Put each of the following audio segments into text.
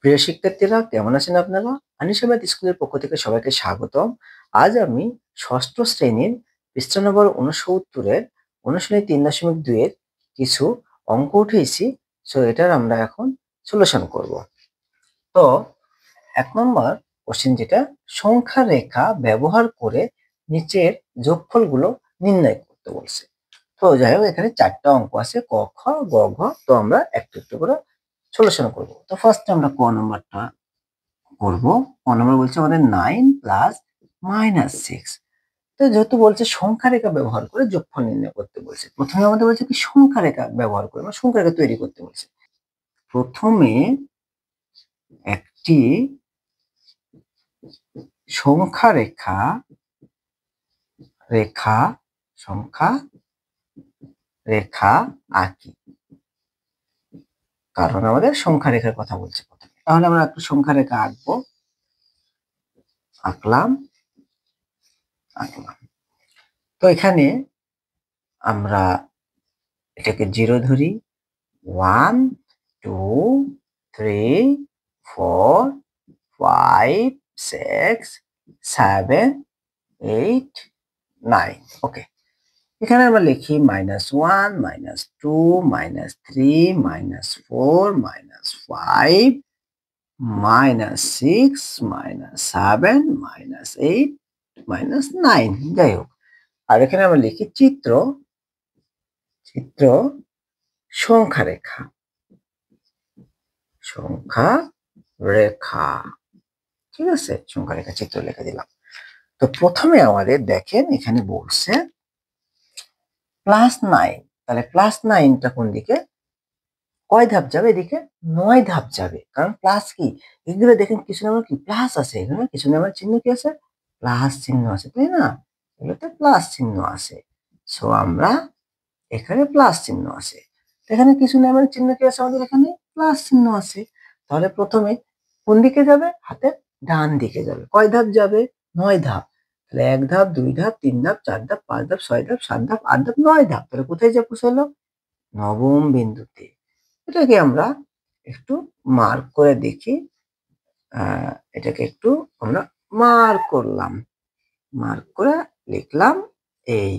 প্রিয় শিক্ষার্থীরা, কেমন আছেন আপনারা? আনিশাবাদ স্কুলের পক্ষ থেকে সবাইকে স্বাগতম। আজ আমি ষষ্ঠ শ্রেণীর পৃষ্ঠা নম্বর ৬৯ এর অনুশীলনী ৩.২ এর কিছু অঙ্ক উঠিয়েছি। এটার আমরা এখন সলিউশন করব। তো ১ নম্বর কোশ্চেন যেটা, সংখ্যা রেখা ব্যবহার করে নিচের যোগফলগুলো নির্ণয় করতে বলছে। তো যাই হোক, এখানে ৪টা অঙ্ক আছে, ক, খ, গ, ঘ। তো আমরা একটু একটু করে সলিউশন করব। তো ফার্স্টে আমরা ক নম্বরটা করব। ক নম্বর বলছে আমাদের 9 প্লাস -6। তো যেহেতু বলছে সংখ্যা রেখা ব্যবহার করে যোগফল নির্ণয় করতে বলছে, প্রথমে আমাদের বলছে কি সংখ্যা রেখা ব্যবহার করে, মানে সংখ্যা রেখা তৈরি করতে বলছে। প্রথমে একটি সংখ্যা সংখ্যা রেখা আঁকি, কারণ আমাদের সংখ্যা রেখার কথা বলছে প্রথমে। তাহলে আমরা একটু সংখ্যা রেখা আঁকবো। আঁকলাম। তো এখানে আমরা এটাকে 0 ধরি। 1 2 3 4 5 6 7 8 9। ওকে, এখানে আমরা লিখি -1 -2 -3 -4 -5 -6 -7 -8 -9। যাই হোক, আর এখানে আমরা লিখি চিত্র সংখ্যা রেখা। ঠিক আছে, সংখ্যা রেখা চিত্র লিখে দিলাম। তো প্রথমে আমাদের দেখেন এখানে বলছে +9। তাহলে +9টা কোন দিকে, কয় ধাপ যাবে? এদিকে 9 ধাপ যাবে। কারণ প্লাস কি, এগুলো দেখেন কিছু নামের কি প্লাস আছে, এখানে কিছু নামের চিহ্ন কি আছে, প্লাস চিহ্ন আছে, তাই না? এগুলোতে প্লাস চিহ্ন আছে। সো আমরা এখানে প্লাস চিহ্ন আছে। এখানে কিছু নামের চিহ্ন কি আছে, আমাদের এখানে প্লাস চিহ্ন আছে। তাহলে প্রথমে কোন দিকে যাবে? হাতের ডান দিকে যাবে। কয় ধাপ যাবে? 9 ধাপ। তাহলে 1 ধাপ, 2 ধাপ, 3 ধাপ, 4 ধাপ, 5 ধাপ, 6 ধাপ, 7 ধাপ, 8 ধাপ, 9 ধাপ। তাহলে কোথায় যা পৌঁছালো? নবম বিন্দুতে। এটাকে আমরা একটু মার্ক করে দেখি। এটাকে একটু আমরা মার্ক করলাম, মার্ক করে লিখলাম এই।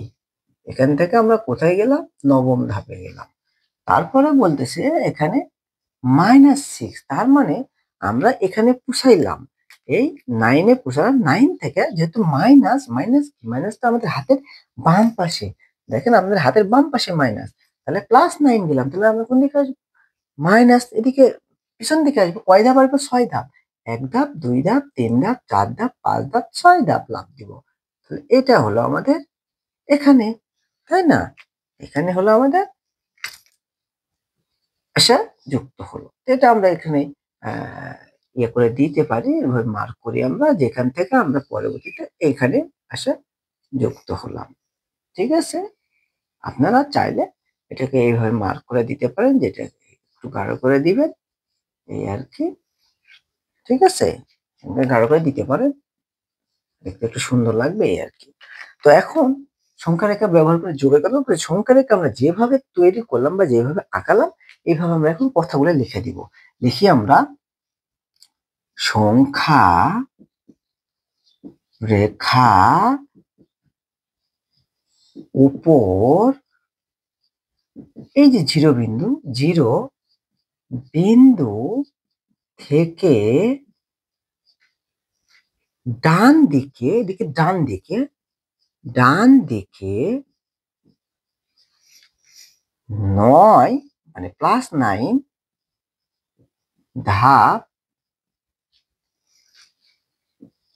এখান থেকে আমরা কোথায় গেলাম? নবম ধাপে গেলাম। তারপরে বলতেছে এখানে -6, তার মানে আমরা এখানে পুষাইলাম, এই 9-এ পুষালাম। 9 থেকে যেহেতু মাইনাসটা আমাদের হাতের বাম পাশে, দেখেন আমাদের হাতের বাম পাশে মাইনাস, তাহলে +9 গেলাম। তাহলে আমরা কোন দিকে আসবো? মাইনাস, এদিকে পিছন দিকে আসবো। কয় ধাপ আসবো? 6 ধাপ। 1 ধাপ, 2 ধাপ, 3 ধাপ, 4 ধাপ, 5 ধাপ, 6 ধাপ লাফ দিব। তাহলে এটা হলো আমাদের এখানে, তাই না? এখানে হলো আমাদের আশা যুক্ত হলো। এটা আমরা এখানে ইয়ে করে দিতে পারি, এভাবে মার্ক করি আমরা, যেখান থেকে আমরা পরবর্তীতে এখানে আশা যুক্ত হলাম। ঠিক আছে? আপনারা চাইলে এটাকে এইভাবে মার্ক করে দিতে পারেন, যেটা একটু গাঢ় করে দিবেন, এই আর কি। ঠিক আছে? গাঢ় করে দিতে পারেন, দেখতে একটু সুন্দর লাগবে, এই আর কি। তো এখন সংখ্যা রেখা ব্যবহার করে যোগের কথা বলে, সংখ্যা রেখা আমরা যেভাবে তৈরি করলাম বা যেভাবে আঁকালাম, এইভাবে আমরা এখন কথাগুলো লিখে দিব। লিখি আমরা সংখ্যা রেখা উপর, এই যে 0 বিন্দু, 0 বিন্দু থেকে ডান দিকে, ডান দিকে 9 মানে +9 ধাপ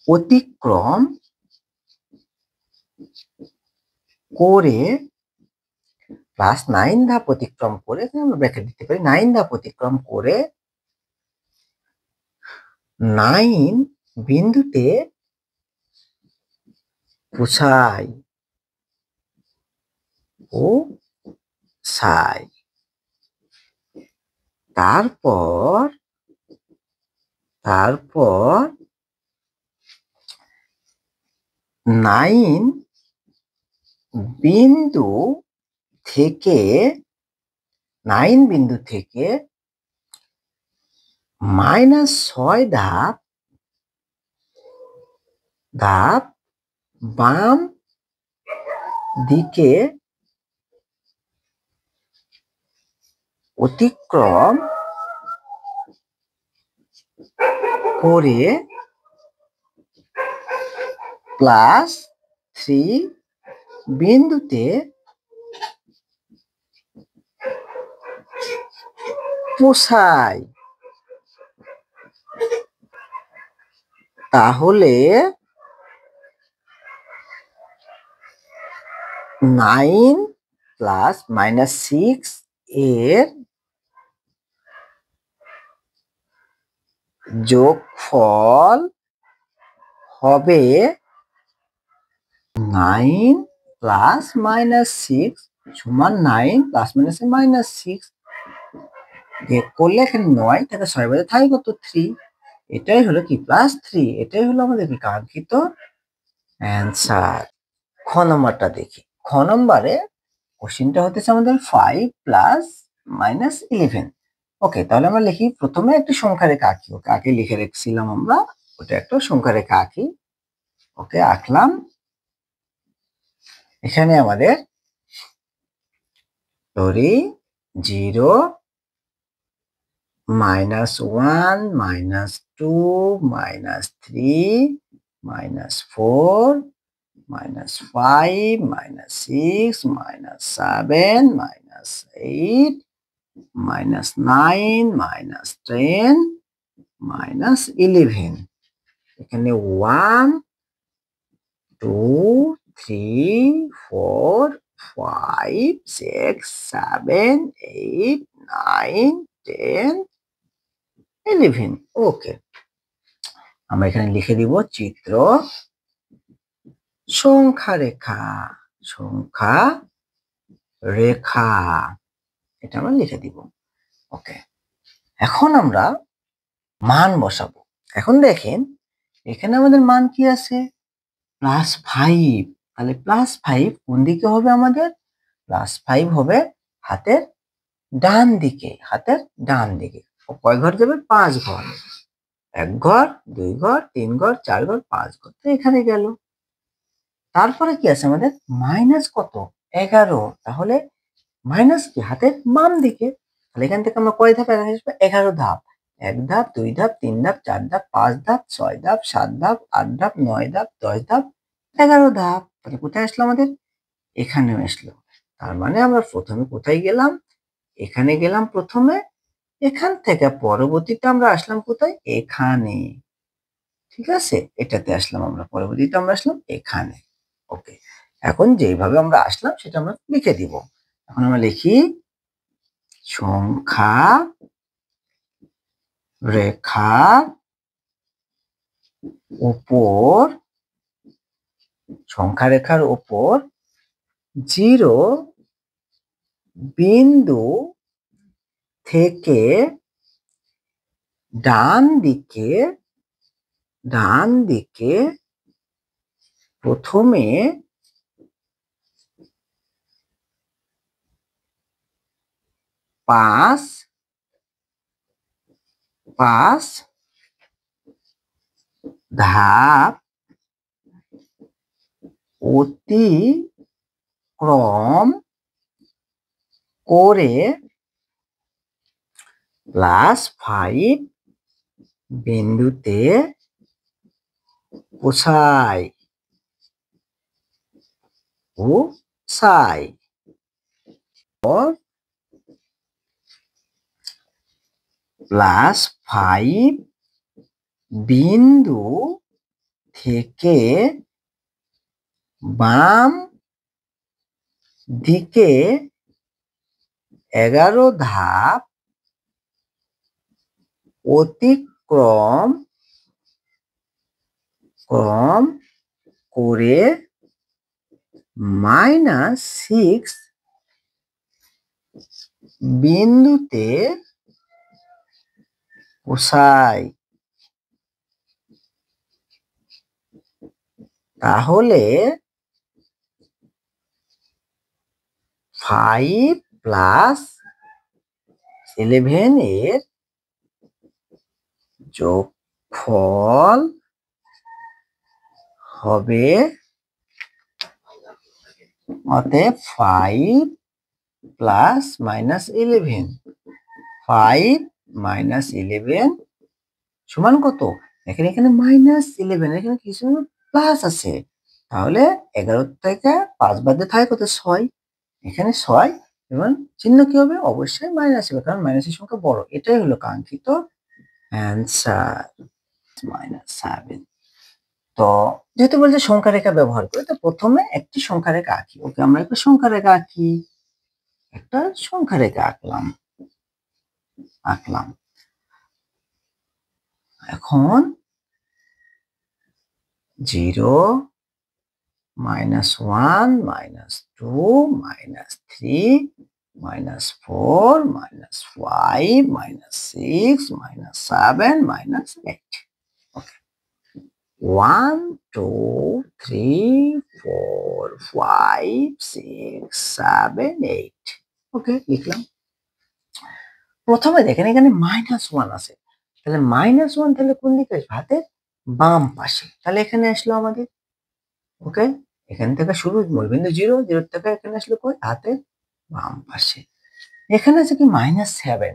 অতিক্রম করে, +9 ধাপ অতিক্রম করে, আমরা ব্র্যাকেট দিতে পারি, 9 ধাপ অতিক্রম করে 9 বিন্দুতে পৌঁছাই ও ছাই। তারপর 9 বিন্দু থেকে -6 ধাপ বাম দিকে অতিক্রম করে +3 বিন্দুতে পৌঁছায়। তাহলে 9 প্লাস -6 এর যোগফল হবে 9 প্লাস -6 সমান 9 প্লাস -6 যোগ করলে এখানে 9 তাহলে 6 বাদে থাকে কত 3। এটাই হলো কি +3। এটাই হলো আমাদের কাঙ্ক্ষিত অ্যান্সার। খ নম্বরটা দেখি। খ নম্বরে কোশ্চেনটা হতেছে আমাদের 5 প্লাস -11। ওকে, তাহলে আমরা লিখি প্রথমে একটা সংখ্যা রেখা আঁকি। ওকে, আগে লিখে রেখেছিলাম আমরা, ওটা একটা সংখ্যা রেখা আঁকি। ওকে, আঁকলাম। এখানে আমাদের ধরি 0 -1 -2 -3 -4 -5 -6 -7 -8 -9 -10 -11। এখানে 1 2 3 4 5 6 7 8 9 10 11। ওকে, আমরা এখানে লিখে দিব চিত্র সংখ্যা রেখা। সংখ্যা রেখা এটা আমরা লিখে দিব। ওকে, এখন আমরা মান বসাবো। এখন দেখেন এখানে আমাদের মান কি আছে +5। তাহলে +5 কোন দিকে হবে আমাদের? +5 হবে হাতের ডান দিকে। হাতের ডান দিকে কয় ঘর যাবে? 5 ঘর। 1 ঘর 2 ঘর 3 ঘর 4 ঘর 5 ঘর, তো এখানে গেল। তারপরে কি আছে আমাদের মাইনাস কত 11। তাহলে মাইনাস কি হাতের বাম দিকে। তাহলে এখান থেকে আমরা কয় ধাপ আসবে? 11 ধাপ। 1 ধাপ 2 ধাপ 3 ধাপ 4 ধাপ 5 ধাপ 6 ধাপ 7 ধাপ 8 ধাপ 9 ধাপ 10 ধাপ 11 ধাপ। তাহলে কোথায় আসলো আমাদের? এখানেও আসলো। তার মানে আমরা প্রথমে কোথায় গেলাম? এখানে গেলাম প্রথমে। এখান থেকে পরবর্তীতে আমরা আসলাম কোথায়? এখানে। ঠিক আছে, এটাতে আসলাম আমরা, পরবর্তীতে আমরা আসলাম এখানে। ওকে, এখন যেভাবে আমরা আসলাম সেটা আমরা লিখে দিব। এখন আমরা লিখি সংখ্যা রেখার উপর, সংখ্যা রেখার উপর 0 বিন্দু থেকে ডান দিকে প্রথমে 5 ধাপ অতিক্রম করে +5 বিন্দুতে পৌঁছায়। +5 বিন্দু থেকে বাম দিকে 11 ধাপ অতিক্রম করে -6 বিন্দুতে পৌঁছায়। তাহলে 5 + 11 এর যোগফল হবে অতএব 5 প্লাস মাইনাস 11। 5 মাইনাস 11 সমান কত? এখানে মাইনাস 11, এখানে কিছু প্লাস আছে, তাহলে 11 থেকে 5 বাদে থাকে কত? 6। এখানে 6 এবং চিহ্ন কি হবে? অবশ্যই মাইনাস হবে, কারণ মাইনাসের সংখ্যা বড়। এটাই হলো কাঙ্ক্ষিত অ্যান্সার, -7। তো যেহেতু বলছে সংখ্যা রেখা ব্যবহার করে, তো প্রথমে একটি সংখ্যা রেখা আঁকি। ওকে, আমরা একটা সংখ্যা রেখা আঁকি। একটা সংখ্যা রেখা আঁকলাম। এখন 0, -1, -2, -3, -4, -5, -6, -7, -8. Okay. 1, 2, 3, 4, 5, 6, 7, 8. ওকে, লিখলাম। প্রথমে দেখেন এখানে -1 আছে, তাহলে -1 তাহলে কোন দিকে আসবে? হাতের বাম পাশে। তাহলে এখানে আসলো আমাদের। ওকে, এখান থেকে শুরু, মূলবিন্দু 0, 0 থেকে এখানে আসলো কই? হাতের বাম পাশে। এখানে আছে কি? -7,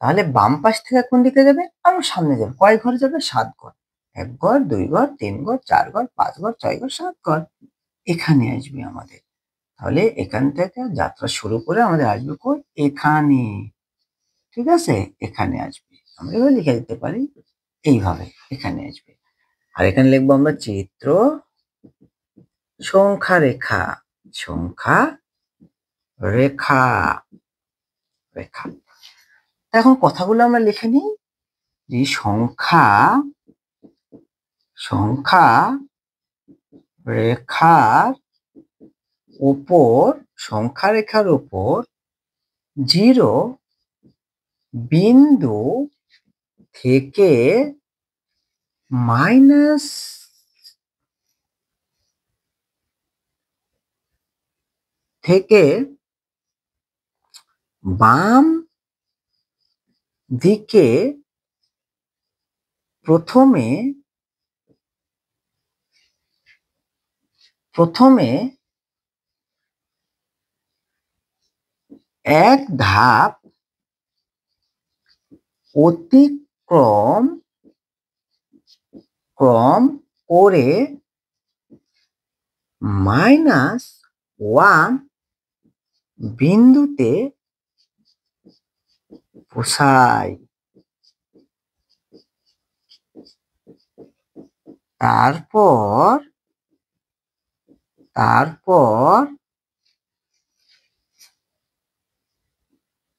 তাহলে বাম পাশ থেকে কোন দিকে যাবে? আরো সামনে যাবে। কয় ঘর যাবে? 7 ঘর। 1 ঘর, 2 ঘর, 3 ঘর, 4 ঘর, 5 ঘর, 6 ঘর, 7 ঘর। এখানে আসবে আমাদের। তাহলে এখান থেকে যাত্রা শুরু করে আমাদের আসবে কই? এখানে। ঠিক আছে, এখানে আসবে। আমরা এভাবে লিখে দিতে পারি, এইভাবে এখানে আসবে। আর এখানে লিখবো আমরা চিত্র সংখ্যা রেখা। এখন কথাগুলো আমরা লিখে নিই যে সংখ্যা রেখার উপর 0 বিন্দু থেকে মাইনাস থেকে বাম দিকে প্রথমে এক ধাপ অতিক্রম করে -1 বিন্দুতে পৌঁছায়। তারপর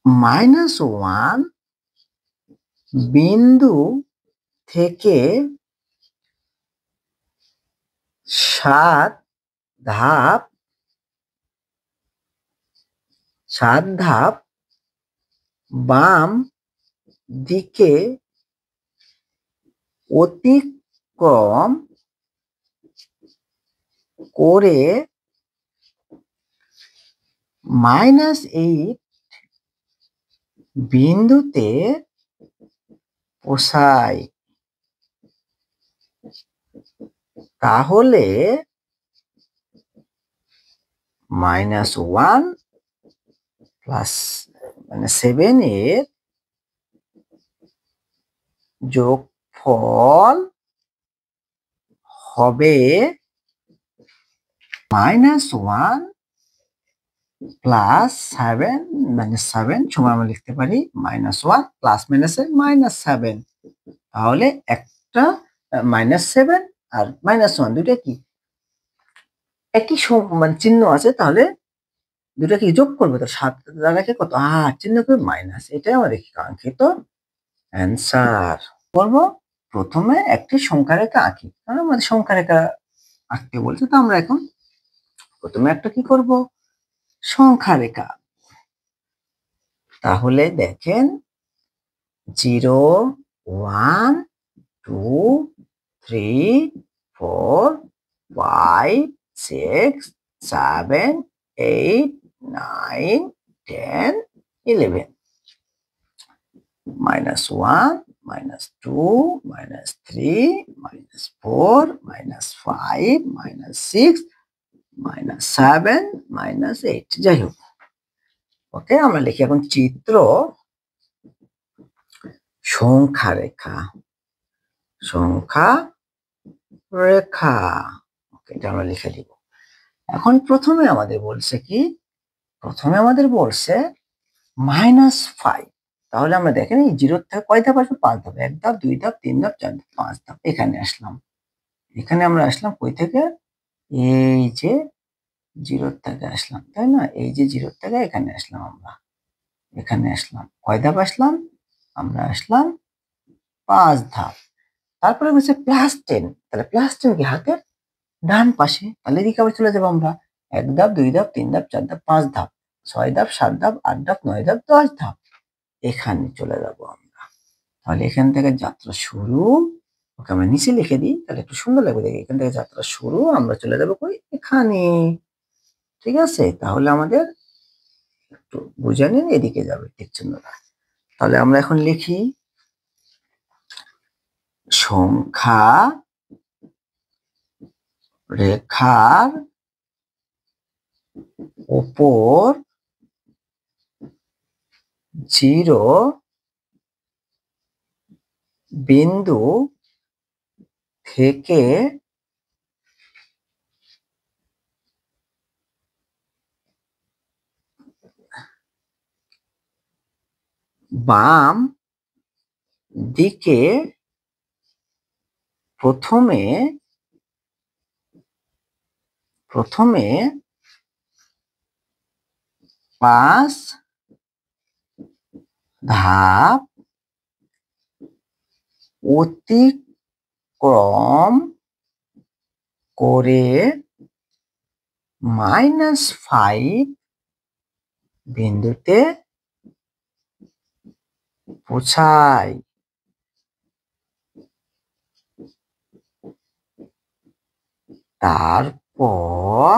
-1 বিন্দু থেকে 7 ধাপ বাম দিকে অতিক্রম করে -8 বিন্দুতে পৌঁছায়। তাহলে -1 প্লাস 7 এর যোগফল হবে -1 প্লাস 7, -7 সমান আমরা লিখতে পারি -1 প্লাস মাইনাসের -7। তাহলে একটা -7 আর -1 দুইটা কি একই চিহ্ন আছে, তাহলে দুটা কি যোগ করবে? তো 7 দ্বারাকে কত? 8 চিহ্ন করবে মাইনাস। এটাই আমাদের কাঙ্ক্ষিত অ্যান্সার। করব, প্রথমে একটি সংখ্যা রেখা আঁকি, কারণ আমাদের সংখ্যা রেখা আঁকতে বলছে। তো আমরা এখন প্রথমে একটা কি করব? সংখ্যা রেখা। তাহলে দেখেন 0, 1, 2, 3, 4, 5, 6, 7, 8, 9, 10, 11। -1 -2 -3 -4 -5 -6 -7 -8 যাই হোক। ওকে, আমরা লিখি এখন চিত্র সংখ্যা রেখা। সংখ্যা রেখা, ওকে, এটা আমরা লিখে দিব। এখন প্রথমে আমাদের বলছে কি, প্রথমে আমাদের বলছে -5। তাহলে আমরা দেখেন এই 0 থেকে কয় ধাপ আসবে? 5 ধাপ। 1 ধাপ, 2 ধাপ, 3 ধাপ, 4 ধাপ, 5 ধাপ। এখানে আসলাম। এখানে আমরা আসলাম কই থেকে? এই যে 0 থেকে আসলাম, তাই না? এই যে 0 থেকে এখানে আসলাম আমরা। এখানে আসলাম। কয় ধাপ আসলাম? আমরা আসলাম 5 ধাপ। তারপরে বলছে +10। তাহলে +10 কি হাতের ডান পাশে। তাহলে এদিকে আবার চলে যাবো আমরা। 1 ধাপ, 2 ধাপ, 3 ধাপ, 4 ধাপ, 5 ধাপ, 6 ধাপ, 7 ধাপ, 8 ধাপ, 9 ধাপ, 10 ধাপ। এখানে চলে যাব আমরা। তাহলে এখান থেকে যাত্রা শুরু। ওকে, আমরা নিচে লিখে দিই, তাহলে একটু সুন্দর লাগবে দেখে। এখান থেকে যাত্রা শুরু, আমরা চলে যাবো কই? এখানে। ঠিক আছে? তাহলে আমাদের একটু বুঝে নিন, এদিকে যাবে তীর চিহ্নটা। তাহলে আমরা এখন লিখি সংখ্যা রেখার উপর 0 বিন্দু থেকে বাম দিকে প্রথমে 5 ধাপ অতিক্রম করে -5 বিন্দুতে পৌঁছাই। তারপর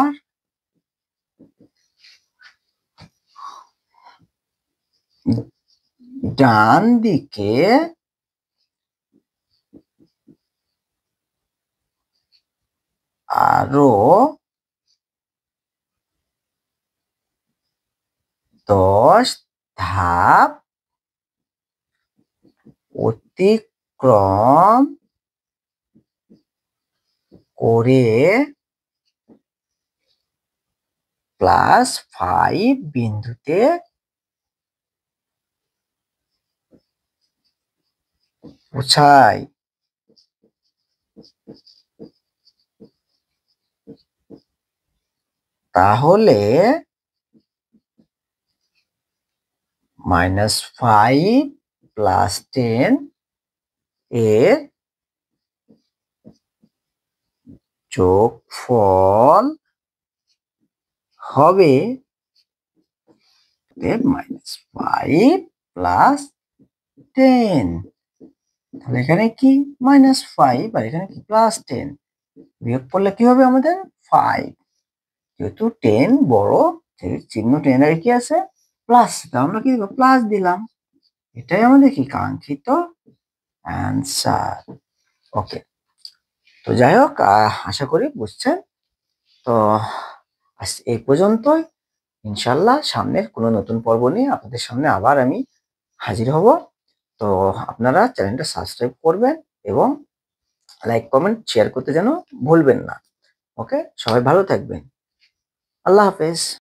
ডান দিকে আরো 10 ধাপ অতিক্রম করে +5 বিন্দুতে পৌঁছাই। তাহলে -5 +10 এর যোগফল হবে -5 +10। তাহলে এখানে কি -5 আর এখানে কি +10, বিয়োগ করলে কি হবে আমাদের? 5। যেহেতু 10 বড়, চিহ্ন 10 এর কি আছে? প্লাস। আমরা কি প্লাস দিলাম। এটাই আমাদের কি কাঙ্ক্ষিত অ্যান্সার। ওকে, তো যাই হোক, আশা করি বুঝছেন। তো আজ এই পর্যন্তই। ইনশাল্লাহ সামনের কোনো নতুন পর্ব নিয়ে আপনাদের সামনে আবার আমি হাজির হব। তো আপনারা চ্যানেলটা সাবস্ক্রাইব করবেন এবং লাইক, কমেন্ট, শেয়ার করতে যেন ভুলবেন না। ওকে, সবাই ভালো থাকবেন। আল্লাহ হাফেজ।